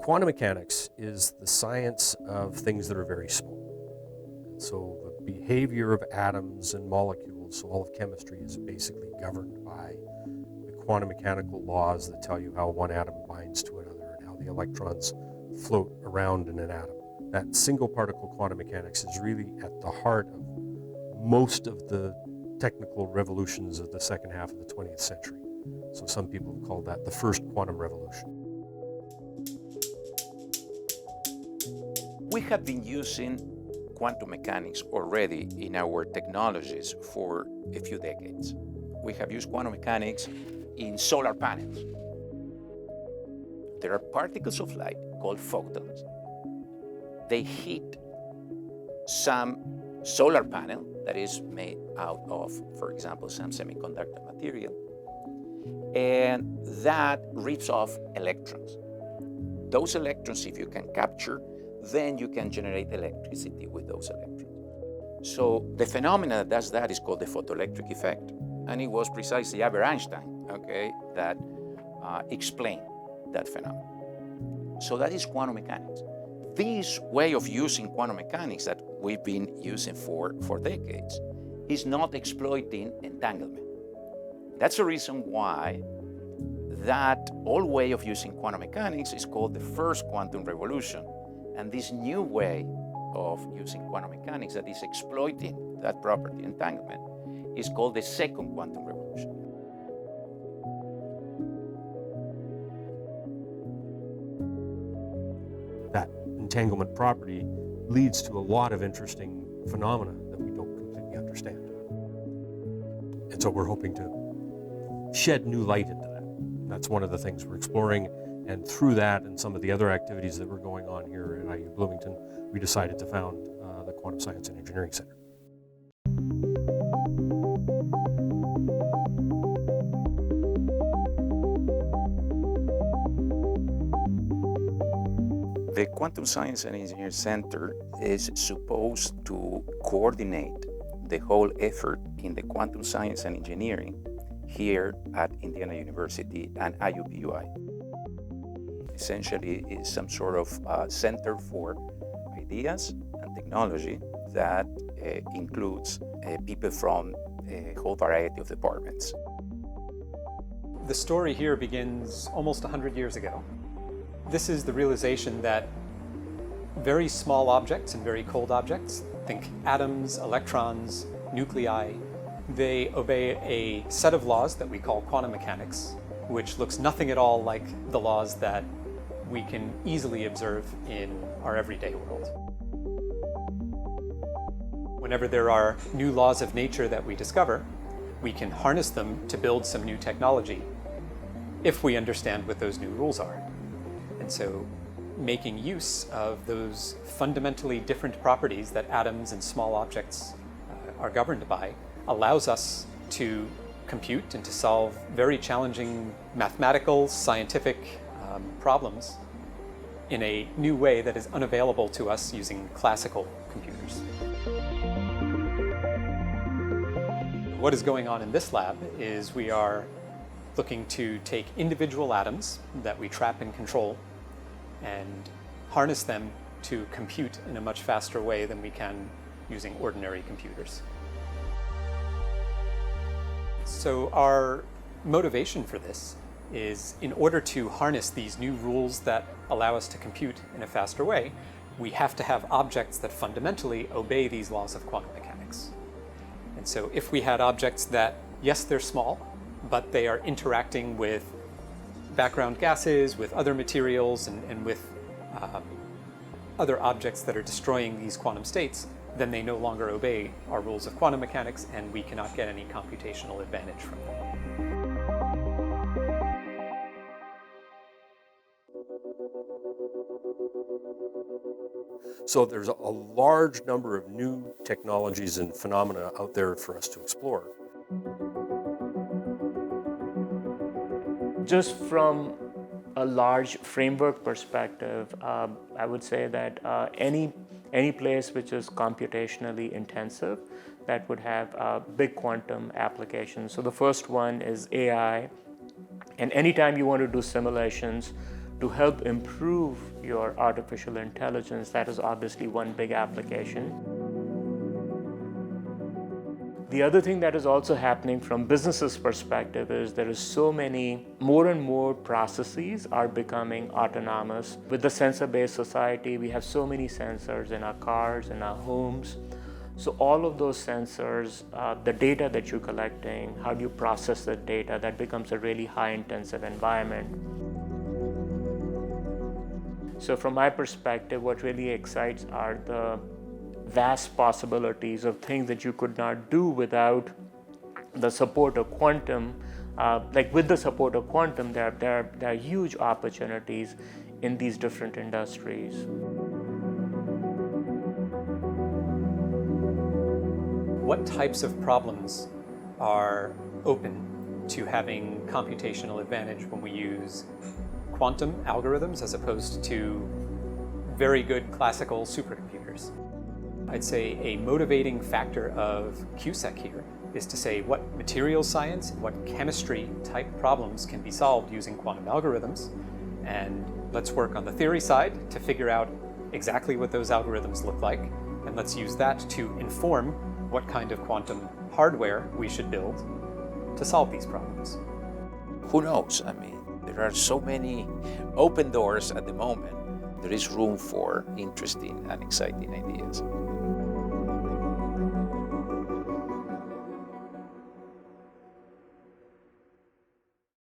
Quantum mechanics is the science of things that are very small. And so the behavior of atoms and molecules, so all of chemistry, is basically governed by the quantum mechanical laws that tell you how one atom binds to another and how the electrons float around in an atom. That single particle quantum mechanics is really at the heart of most of the technical revolutions of the second half of the 20th century. So some people have called that the first quantum revolution. We have been using quantum mechanics already in our technologies for a few decades. We have used quantum mechanics in solar panels. There are particles of light called photons. They hit some solar panel that is made out of, for example, some semiconductor material, and that rips off electrons. Those electrons, if you can capture, then you can generate electricity with those electrons. So the phenomenon that does that is called the photoelectric effect, and it was precisely Albert Einstein, that explained that phenomenon. So that is quantum mechanics. This way of using quantum mechanics that we've been using for decades is not exploiting entanglement. That's the reason why that old way of using quantum mechanics is called the first quantum revolution. And this new way of using quantum mechanics that is exploiting that property, entanglement, is called the second quantum revolution. That entanglement property leads to a lot of interesting phenomena that we don't completely understand. And so we're hoping to shed new light into that. And that's one of the things we're exploring. And through that and some of the other activities that were going on here at IU Bloomington, we decided to found the Quantum Science and Engineering Center. The Quantum Science and Engineering Center is supposed to coordinate the whole effort in the quantum science and engineering here at Indiana University and IUPUI. Essentially, is some sort of center for ideas and technology that includes people from a whole variety of departments. The story here begins almost 100 years ago. This is the realization that very small objects and very cold objects, think atoms, electrons, nuclei, they obey a set of laws that we call quantum mechanics, which looks nothing at all like the laws that we can easily observe in our everyday world. Whenever there are new laws of nature that we discover, we can harness them to build some new technology if we understand what those new rules are. And so making use of those fundamentally different properties that atoms and small objects are governed by allows us to compute and to solve very challenging mathematical, scientific problems in a new way that is unavailable to us using classical computers. What is going on in this lab is we are looking to take individual atoms that we trap and control and harness them to compute in a much faster way than we can using ordinary computers. So our motivation for this is, in order to harness these new rules that allow us to compute in a faster way, we have to have objects that fundamentally obey these laws of quantum mechanics. And so if we had objects that, yes, they're small, but they are interacting with background gases, with other materials, and with other objects that are destroying these quantum states, then they no longer obey our rules of quantum mechanics, and we cannot get any computational advantage from them. So there's a large number of new technologies and phenomena out there for us to explore. Just from a large framework perspective, I would say that any place which is computationally intensive that would have big quantum applications. So the first one is AI, and anytime you want to do simulations, to help improve your artificial intelligence, that is obviously one big application. The other thing that is also happening from businesses' perspective is there is so many, more and more processes are becoming autonomous. With the sensor-based society, we have so many sensors in our cars, in our homes. So all of those sensors, the data that you're collecting, how do you process the data, that becomes a really high-intensive environment. So from my perspective, what really excites are the vast possibilities of things that you could not do without the support of quantum. Like with the support of quantum, there are huge opportunities in these different industries. What types of problems are open to having computational advantage when we use quantum algorithms as opposed to very good classical supercomputers? I'd say a motivating factor of QSEC here is to say what materials science and what chemistry type problems can be solved using quantum algorithms. And let's work on the theory side to figure out exactly what those algorithms look like. And let's use that to inform what kind of quantum hardware we should build to solve these problems. Who knows? I mean, there are so many open doors at the moment. There is room for interesting and exciting ideas.